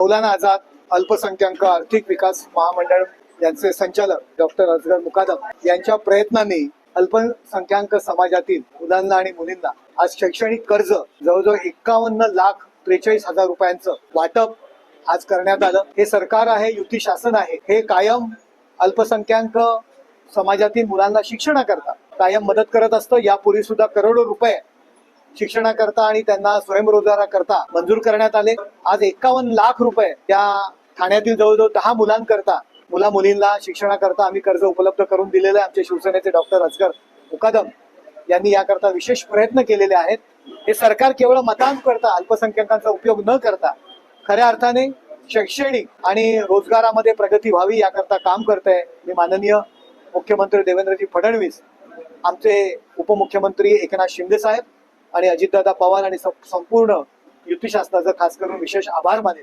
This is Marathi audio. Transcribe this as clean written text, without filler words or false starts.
मौलाना आझाद अल्पसंख्याक आर्थिक विकास महामंडळ यांचे संचालक डॉक्टर असगर मुकादम यांच्या प्रयत्नांनी अल्पसंख्याक समाजातील मुलांना आणि मुलींना आज शैक्षणिक कर्ज जवळजवळ 51,43,000 रुपयांचं वाटप आज करण्यात आलं। हे सरकार आहे, युती शासन आहे, हे कायम अल्पसंख्याक समाजातील मुलांना शिक्षणाकरता कायम मदत करत असतं। यापूर्वी सुद्धा करोडो रुपये शिक्षणाकरता आणि त्यांना स्वयंरोजगाराकरता मंजूर करण्यात आले। आज 51 लाख रुपये त्या ठाण्यातील जवळजवळ 10 मुलांकरता मुला मुलींना शिक्षणाकरता आम्ही कर्ज उपलब्ध करून दिलेलं आहे। आमचे शिवसेनेचे डॉक्टर असगर मुकादम यांनी याकरता विशेष प्रयत्न केलेले आहेत। हे सरकार केवळ मतांकरता अल्पसंख्याकांचा उपयोग न करता खऱ्या अर्थाने शैक्षणिक आणि रोजगारामध्ये प्रगती व्हावी याकरता काम करत आहे। मी माननीय मुख्यमंत्री देवेंद्रजी फडणवीस, आमचे उपमुख्यमंत्री एकनाथ शिंदे साहेब आणि अजितदादा पवार आणि संपूर्ण युती शासनाचा खास करून विशेष आभार मानेन।